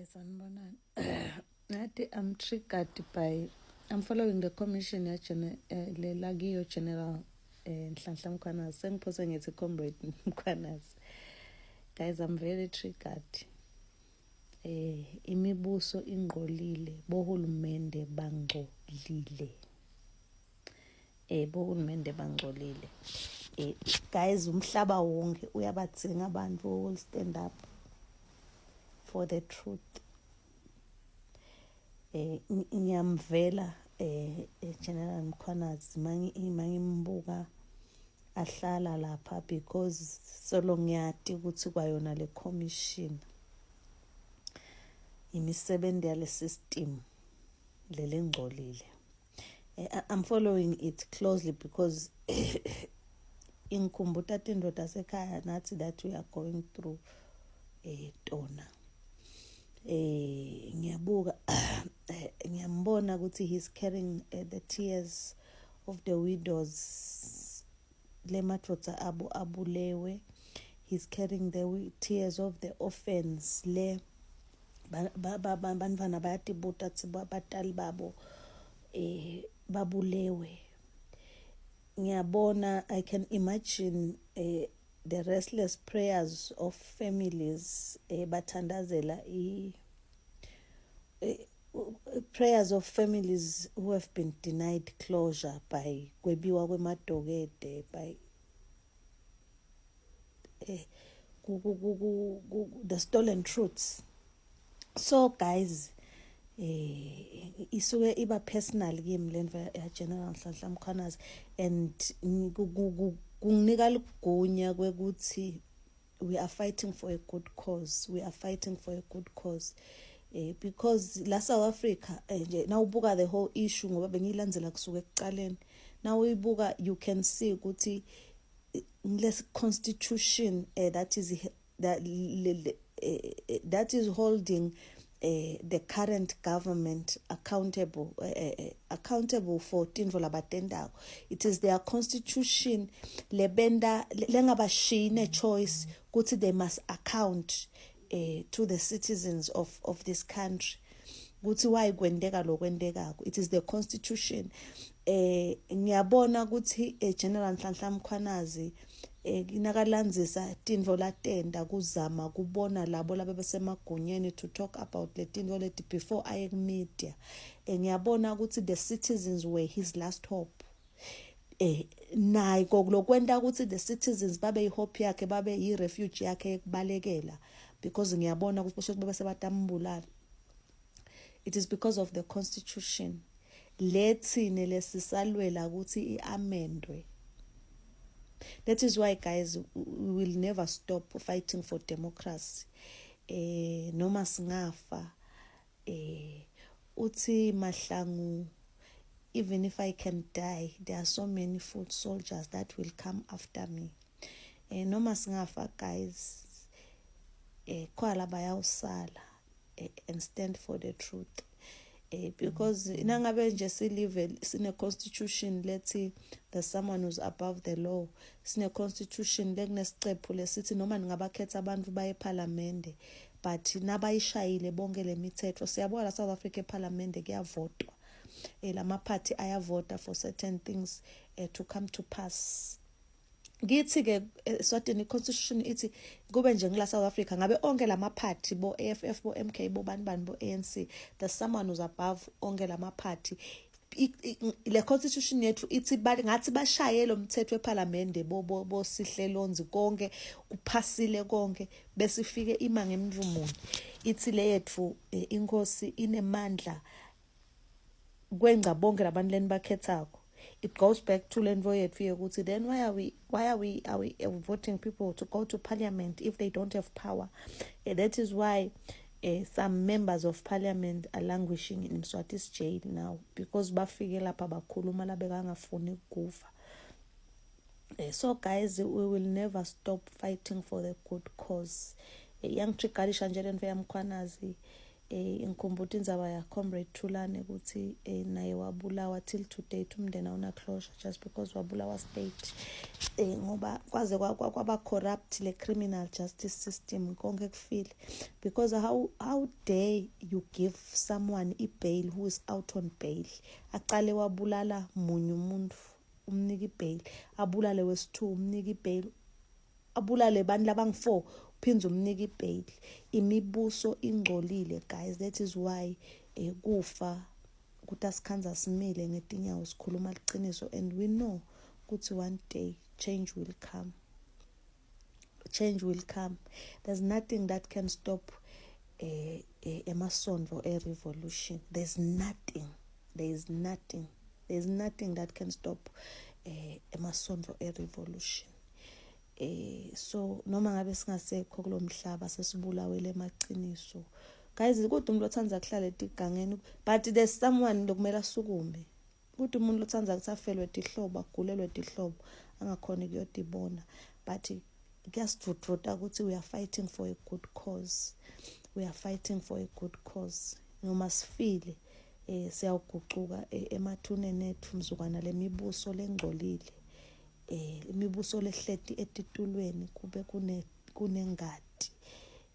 Sanibonani. I'm triggered I'm following the commission Lagiyo General Nhlanhla Mkhwanazi. Sengiphose ngithi comrade Mkhwanazi. Guys, I'm very triggered. Imibuso ingqolile, bohulumende bangcolile. Bohulumende bangcolile. Guys, umhlaba wonke uyabadzinga abantu who will stand up for the truth. Ngiyamvela General Mkhwanazi mangimbuka ahlala lapha because solo ngiyati ukuthi kwayona le commission imisebenzi yale system lelengcolile. I'm following it closely because inkumbuta tinto tasekhaya nathi that we are going through tona. Ngiyabuka ngiyambona ukuthi he's carrying the tears of the widows le madoda abulewe. He's carrying the tears of the orphans le bantwana bayatibuta batali babo babulewe. Ngiyabona, I can imagine the restless prayers of families bathandazela prayers of families who have been denied closure by kwebiwa kwemadokede, by the stolen truths. So guys, isuke iba personal kimi lento ya General Nhlanhla Mkhwanazi, and kunginika ligunya kwekuthi we are fighting for a good cause. We are fighting for a good cause. Because la South Africa nje nawubuka the whole issue ngoba bengilandzela kusuka ekuqaleni, now uyibuka you can see ukuthi less constitution that is holding the current government accountable for tinvo labatendako. It is their constitution lebenda lengabashine choice ukuthi they must account to the citizens of this country. Ukuthi why kwendeka lokwendekako. It is the constitution. Ngiyabona ukuthi General Nhlanhla Mkhwanazi inakalandzisa tinvo latenda kuzama kubona labo labesemagunyeni to talk about le tinvo leti before aye media. Ngiyabona ukuthi the citizens were his last hope. Nayi kokulokwenda ukuthi the citizens babe ihope yakhe, babe irefuge yakhe ekubalekela, because ngiyabona ukuthi bese batambulala. It is because of the constitution lethine lesisalwela ukuthi iamendwe. That is why, guys, we will never stop fighting for democracy. Noma singafa uthi Mahlangu, even if I can die, there are so many foot soldiers that will come after me. Noma singafa, guys, kwala bayawusala and stand for the truth. Because nangabe nje silive sine constitution lethi there's someone who's above the law, sine constitution lekunesicepho lesithi noma ngabakhetha abantu baye parliament but nabayishayile bonke lemithetho. Siyabona la South Africa parliament kuyavotwa, lama party ayavota for certain things to come to pass. Ngithi ke swatini constitution ithi kube nje ngila South Africa ngabe onke lama party bo AFF bo MK bo bani bo ANC, there's someone who's above onke lama party. Le constitution yethu ithi ngathi bashaye lo mthetho eParliament bo sihlelonzi konke kuphasile konke bese ifike ima ngemvumo ithi le yethu inkosi inemandla kwenza bonke labantu leni bakhethako. It goes back to Lenvo yethu. Then why are we voting people to go to parliament if they don't have power? That is why some members of parliament are languishing in Mswati's jail now, because bafike lapha bakhuluma la bekangafuni ukufa. So guys, we will never stop fighting for the good cause. Young Trikalisha nje Lenvo ya Mkhwanazi Inkumbuta indzaba ya Comrade Thulane ukuthi naye wabulawa till today umndeni awuna closure just because wabulawa state ngoba kwaze kwaba corrupt le criminal justice system konke kufile because how dare you give someone a bail who is out on bail aqale wabulala munye umuntu umnika ibail abulale wesithu umnika ibail abulale abantu labangu4 uphinze umnika ibail imibuso ingcolile guys. That is why kufa ukuthi asikhanza simile ngetinyawo sikhuluma liqiniso and we know ukuthi one day change will come. There's nothing that can stop Emasondlo a revolution. There's nothing that can stop Emasondlo a revolution. So noma ngabe singasekho kulomhlaba sesibulawele emaqiniso guys ukuthi umuntu othanza kuhlala etigangeni but there's someone lokumela sukume ukuthi umuntu othanza kusafelwe tihlobo agulelwe tihlobo angakhona kuyodibona but kuyasivuthuta ukuthi we are fighting for a good cause noma sifile siyawugucuka emathuneni ethu mzukwana lemibuso lengcolile imibuso lehleti etitulweni kube kunengadi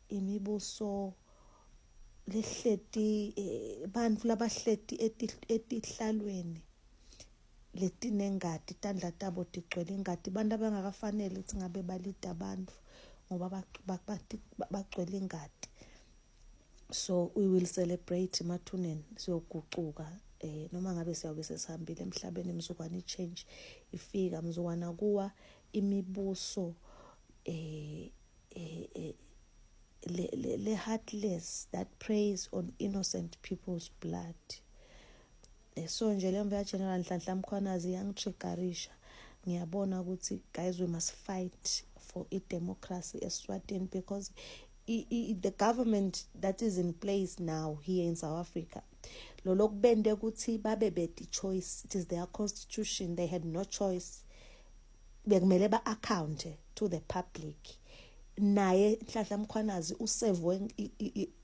imibuso lehleti bantu labahleti etihlalweni letinengadi tandla tabo tigcwele ingadi bantu abangakafanele ukuthi ngabe balida abantu ngoba bagcwele ingadi. So we will celebrate emathuneni siyogucuka noma ngabe siyabe sesihambile emhlabeni mzukwana i-change ifika mzukwana kuwa imibuso le heartless that preys on innocent people's blood. So nje lemva ya General Nhlanhla Mkhwanazi yangitriggerisha ngiyabona ukuthi guys we must fight for democracy eSwatini because the government that is in place now here in South Africa lokubende ukuthi babe beti choice, it is their constitution, they had no choice, bekumele ba account to the public. Naye Nhlanhla Mkhwanazi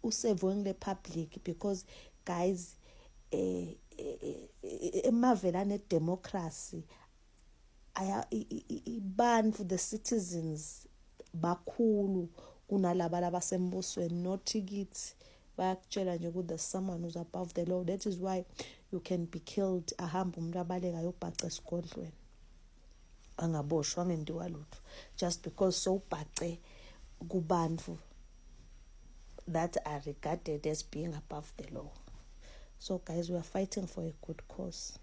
usevwe le public because guys emavelane democracy ban for the citizens bakhulu kunalaba labasembusweni not kids bayakutshela nje ukuthi there's someone who's above the law. That is why you can be killed ahamba umuntu abaleka yobhaca esigodlweni angaboshwa ngendiwa lutho just because so ubhace kubantu that are regarded as being above the law. So guys, we are fighting for a good cause.